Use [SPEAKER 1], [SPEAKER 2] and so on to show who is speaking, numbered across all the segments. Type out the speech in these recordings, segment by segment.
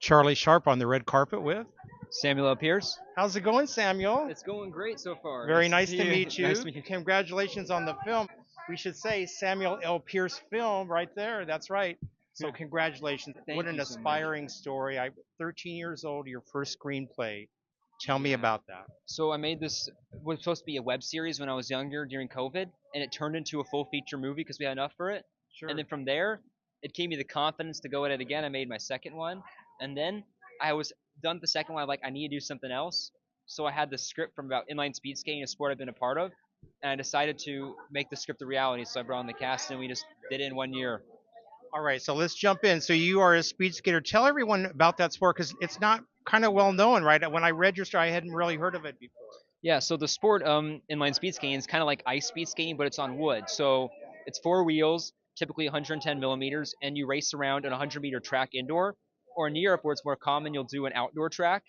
[SPEAKER 1] Charlie Sharp on the red carpet with.
[SPEAKER 2] Samuel L. Pierce.
[SPEAKER 1] How's it going, Samuel?
[SPEAKER 2] It's going great so far.
[SPEAKER 1] Very nice to meet you.
[SPEAKER 2] Nice to meet you.
[SPEAKER 1] Congratulations on the film. We should say Samuel L. Pierce film right there. That's right. So congratulations.
[SPEAKER 2] Thank
[SPEAKER 1] What an
[SPEAKER 2] you so much.
[SPEAKER 1] aspiring story. I'm 13 years old, your first screenplay. Tell me
[SPEAKER 2] Yeah.
[SPEAKER 1] about that.
[SPEAKER 2] So I made this, was supposed to be a web series when I was younger during COVID, and it turned into a full feature movie because we had enough for it.
[SPEAKER 1] Sure.
[SPEAKER 2] And then from there, it gave me the confidence to go at it again. I made my second one, and then I was done with the second one. I'm like, I need to do something else. So I had the script from about inline speed skating, a sport I've been a part of, and I decided to make the script a reality. So I brought on the cast, and we just did it in 1 year.
[SPEAKER 1] All right, so let's jump in. So you are a speed skater. Tell everyone about that sport because it's not kind of well known, right? When I read your story, I hadn't really heard of it before.
[SPEAKER 2] Yeah, so the sport inline speed skating is kind of like ice speed skating, but it's on wood. So it's four wheels, typically 110 millimeters, and you race around an 100-meter track indoor. Or in Europe, where it's more common, you'll do an outdoor track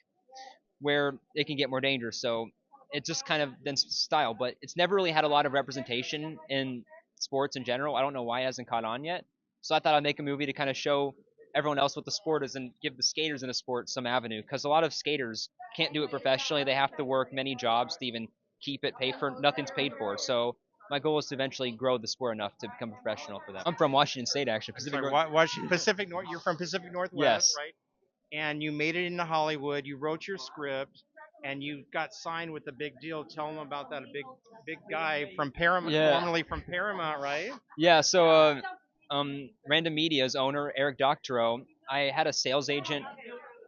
[SPEAKER 2] where it can get more dangerous. So it's just kind of then style, but it's never really had a lot of representation in sports in general. I don't know why it hasn't caught on yet. So I thought I'd make a movie to kind of show everyone else what the sport is and give the skaters in the sport some avenue, because a lot of skaters can't do it professionally. They have to work many jobs to even keep it, pay for nothing's paid for. So my goal is to eventually grow the sport enough to become professional for them. I'm from Washington State, actually.
[SPEAKER 1] Pacific North. You're from Pacific Northwest,
[SPEAKER 2] Yes.
[SPEAKER 1] right? And you made it into Hollywood. You wrote your script, and you got signed with a big deal. Tell them about that. A big guy from Paramount, formerly from Paramount, right?
[SPEAKER 2] Yeah. So Random Media's owner, Eric Doctorow, I had a sales agent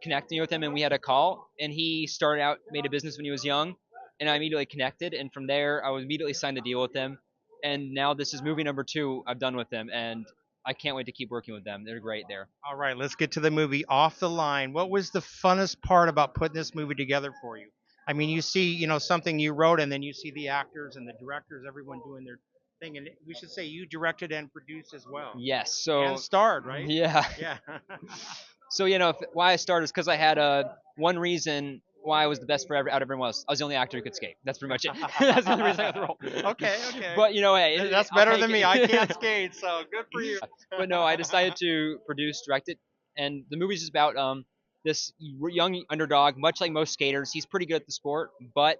[SPEAKER 2] connect me with him, and we had a call, and he started out, made a business when he was young, and I immediately connected, and from there I was immediately signed a deal with him, and now this is movie number 2 I've done with them, and I can't wait to keep working with them. They're great there.
[SPEAKER 1] All right, let's get to the movie. Off the Line. What was the funnest part about putting this movie together for you? I mean, you see, something you wrote, and then you see the actors and the directors, everyone doing their thing, and we should say you directed and produced as well.
[SPEAKER 2] Yes. So
[SPEAKER 1] And starred, right?
[SPEAKER 2] yeah.
[SPEAKER 1] Yeah.
[SPEAKER 2] So why I started is because I had one reason why I was the best for out of everyone was I was the only actor who could skate. That's pretty much it. That's the only reason I got the role.
[SPEAKER 1] Okay.
[SPEAKER 2] But hey,
[SPEAKER 1] That's
[SPEAKER 2] I'll
[SPEAKER 1] better
[SPEAKER 2] take
[SPEAKER 1] than
[SPEAKER 2] it.
[SPEAKER 1] me. I can't skate, so good for you.
[SPEAKER 2] But no, I decided to produce, direct it, and the movie's just about this young underdog, much like most skaters. He's pretty good at the sport, but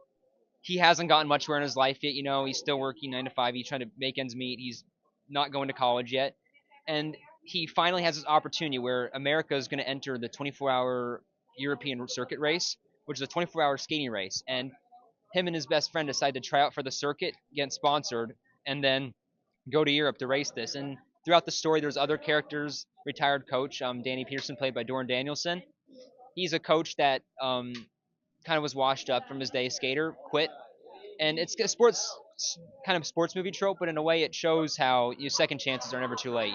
[SPEAKER 2] he hasn't gotten much where in his life yet. He's still working 9 to 5. He's trying to make ends meet. He's not going to college yet, and he finally has this opportunity where America is going to enter the 24-hour European circuit race, which is a 24-hour skating race, and him and his best friend decide to try out for the circuit, get sponsored, and then go to Europe to race this. And throughout the story, there's other characters. Retired coach Danny Peterson, played by Doran Danielson. He's a coach that kind of was washed up from his day skater, quit, and it's a sports movie trope, but in a way it shows how second chances are never too late.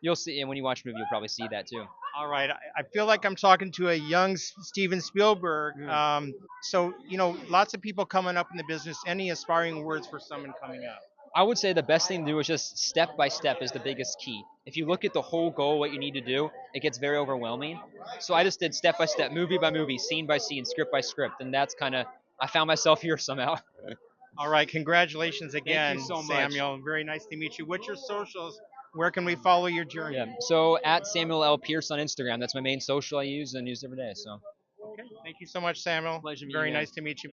[SPEAKER 2] You'll see, and when you watch the movie, you'll probably see that too.
[SPEAKER 1] All right. I feel like I'm talking to a young Steven Spielberg. So, lots of people coming up in the business. Any aspiring words for someone coming up?
[SPEAKER 2] I would say the best thing to do is just step by step is the biggest key. If you look at the whole goal, what you need to do, it gets very overwhelming. So I just did step by step, movie by movie, scene by scene, script by script, and that's I found myself here somehow.
[SPEAKER 1] All right. Congratulations again,
[SPEAKER 2] Thank you so much.
[SPEAKER 1] Samuel. Very nice to meet you. What's your socials? Where can we follow your journey?
[SPEAKER 2] Yeah. So at Samuel L. Pierce on Instagram. That's my main social I use and use every day. So.
[SPEAKER 1] Okay. Thank you so much, Samuel.
[SPEAKER 2] Pleasure meeting
[SPEAKER 1] Very
[SPEAKER 2] you.
[SPEAKER 1] nice to meet you.